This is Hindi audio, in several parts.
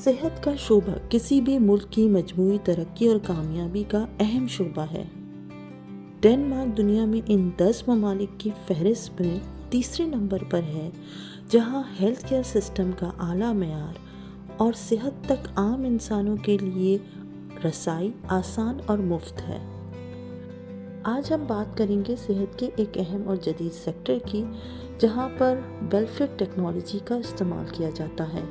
सेहत का शोबा किसी भी मुल्क की मजमूई तरक्की और कामयाबी का अहम शोबा है। डेनमार्क दुनिया में इन 10 ममालिक की फहरिस्त में तीसरे नंबर पर है, जहां हेल्थ केयर सिस्टम का आला मेयार और सेहत तक आम इंसानों के लिए रसाई आसान और मुफ्त है। आज हम बात करेंगे सेहत के एक अहम और जदीद सेक्टर की, जहां पर वेलफेयर टेक्नोलॉजी का इस्तेमाल किया जाता है।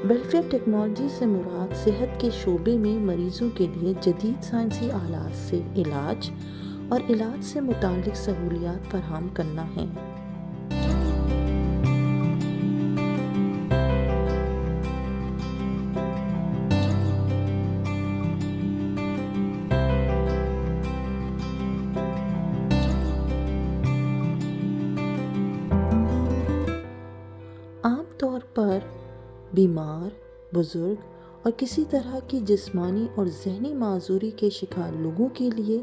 वेलफेयर टेक्नोलॉजी से मुराद सेहत के शोबे में मरीजों के लिए जदीद साइंसी आलात से इलाज और इलाज से मुताल्लिक सहूलियात फराहम करना है। आम तौर पर बीमार, बुजुर्ग और किसी तरह की जिस्मानी और ज़हनी माजूरी के शिकार लोगों के लिए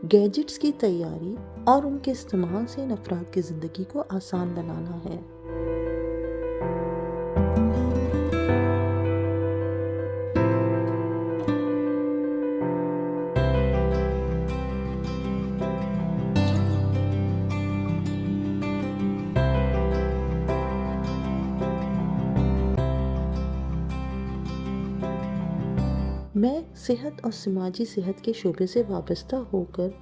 गैजेट्स की तैयारी और उनके इस्तेमाल से इन अफराद की ज़िंदगी को आसान बनाना है। मैं सेहत और समाजी सेहत के शोबे से वाबस्ता होकर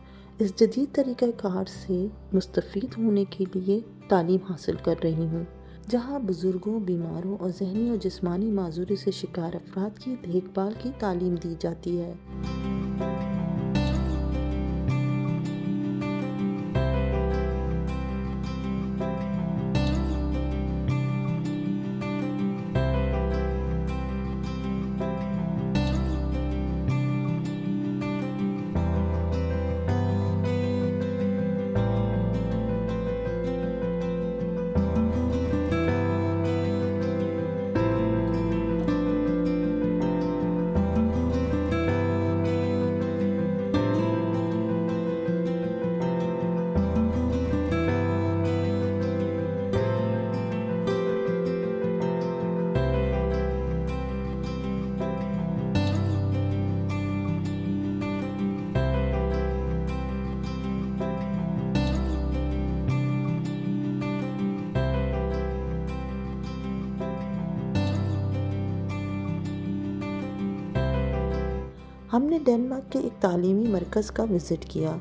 इस जदीद तरीक़ाकार से मुस्तफ़ीद होने के लिए तालीम हासिल कर रही हूँ, जहाँ बुज़ुर्गों, बीमारों और ज़हनी और जिस्मानी माजूरी से शिकार अफराद की देखभाल की तालीम दी जाती है। हमने डेनमार्क के एक तालीमी मरकज़ का विज़िट किया,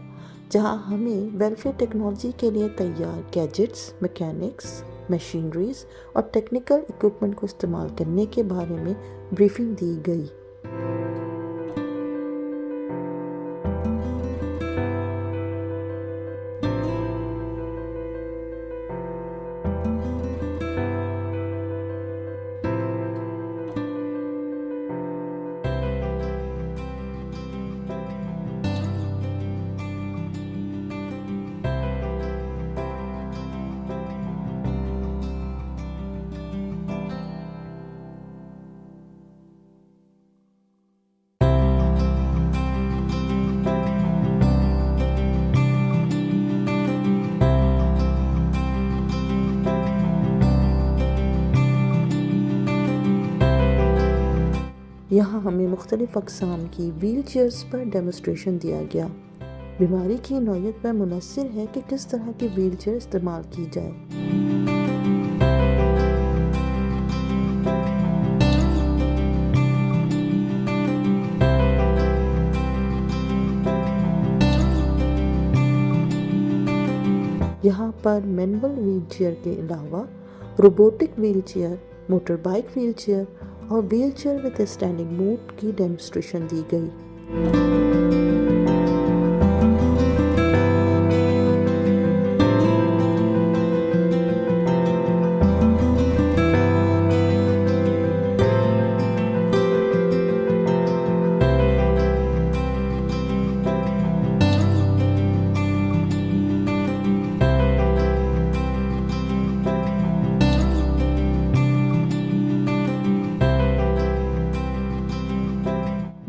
जहां हमें वेलफेयर टेक्नोलॉजी के लिए तैयार गैजेट्स, मैकेनिक्स, मशीनरीज और टेक्निकल इक्विपमेंट को इस्तेमाल करने के बारे में ब्रीफिंग दी गई। यहाँ हमें मुख्तलिफ़ अक़साम की व्हील चेयर्स पर डेमोस्ट्रेशन दिया गया। बीमारी की नौइयत पर मुनहसर है कि किस तरह की व्हील चेयर इस्तेमाल की जाए। यहाँ पर मैनुअल व्हील चेयर के अलावा robotic wheelchair, motorbike wheelchair और wheelchair with standing mode की डेमोस्ट्रेशन दी गई।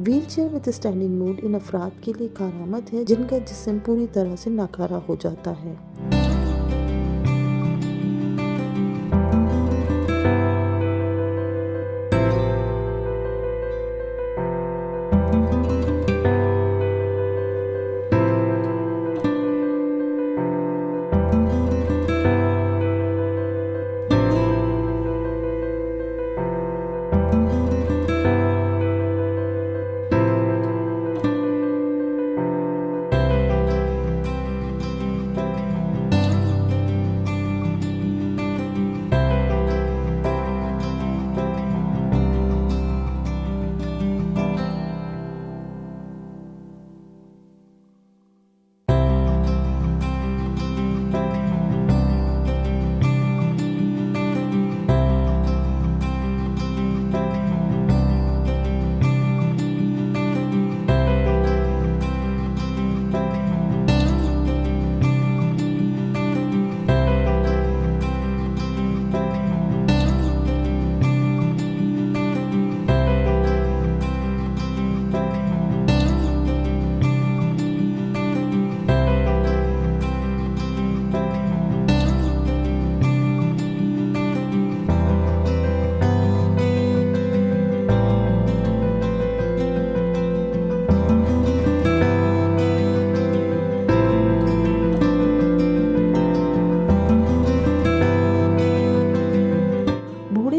Wheelchair with standing mode इन अफराद के लिए कारामद है जिनका जिस्म पूरी तरह से नाकारा हो जाता है।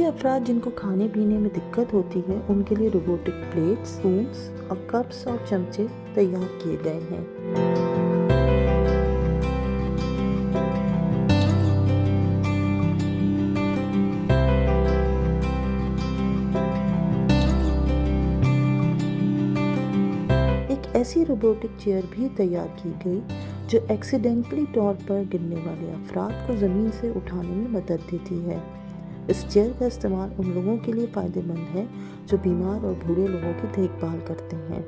अफराद जिनको खाने पीने में दिक्कत होती है उनके लिए रोबोटिक प्लेट्स, स्पून्स और कप्स और चमचे तैयार किए गए हैं। एक ऐसी रोबोटिक चेयर भी तैयार की गई जो एक्सीडेंटली तौर पर गिरने वाले अफराद को ज़मीन से उठाने में मदद देती है। इस चेयर का इस्तेमाल उन लोगों के लिए फ़ायदेमंद है जो बीमार और बूढ़े लोगों की देखभाल करते हैं।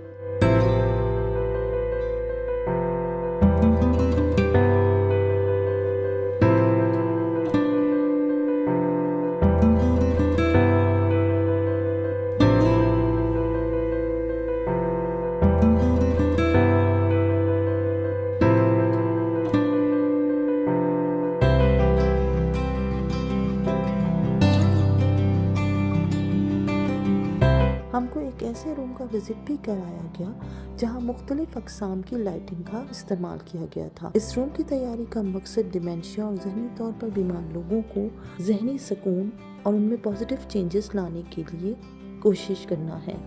हमको एक ऐसे रूम का विजिट भी कराया गया जहां मुख्तलिफ अक़साम की लाइटिंग का इस्तेमाल किया गया था। इस रूम की तैयारी का मकसद डिमेंशिया और जहनी तौर पर बीमार लोगों को जहनी सुकून और उनमें पॉजिटिव चेंजेस लाने के लिए कोशिश करना है।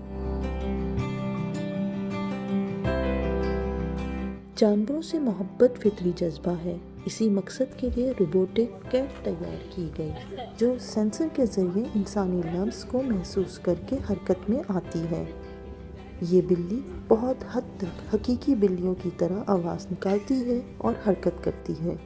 जानवरों से मोहब्बत फितरी जज्बा है। इसी मकसद के लिए रोबोटिक कैट तैयार की गई जो सेंसर के जरिए इंसानी लम्स को महसूस करके हरकत में आती है। ये बिल्ली बहुत हद तक हकीकी बिल्लियों की तरह आवाज़ निकालती है और हरकत करती है।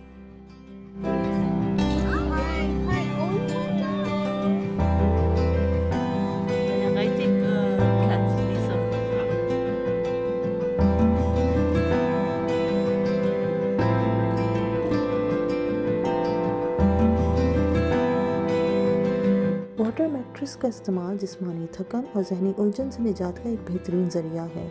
वाटर मैट्रेस का इस्तेमाल जिस्मानी थकन और जहनी उलझन से निजात का एक बेहतरीन जरिया है।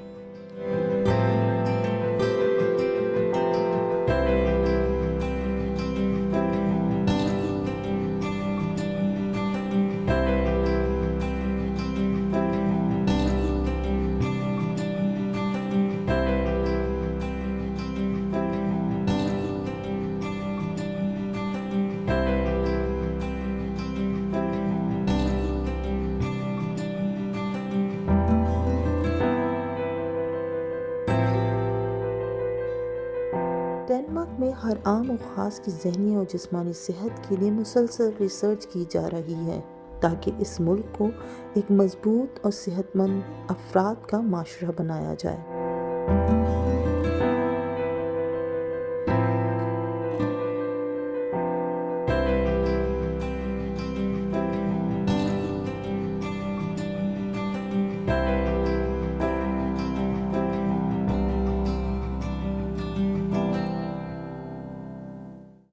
डेनमार्क में हर आम और ख़ास की जहनी और जिस्मानी सेहत के लिए मुसलसल रिसर्च की जा रही है ताकि इस मुल्क को एक मजबूत और सेहतमंद अफराद का माशरा बनाया जाए।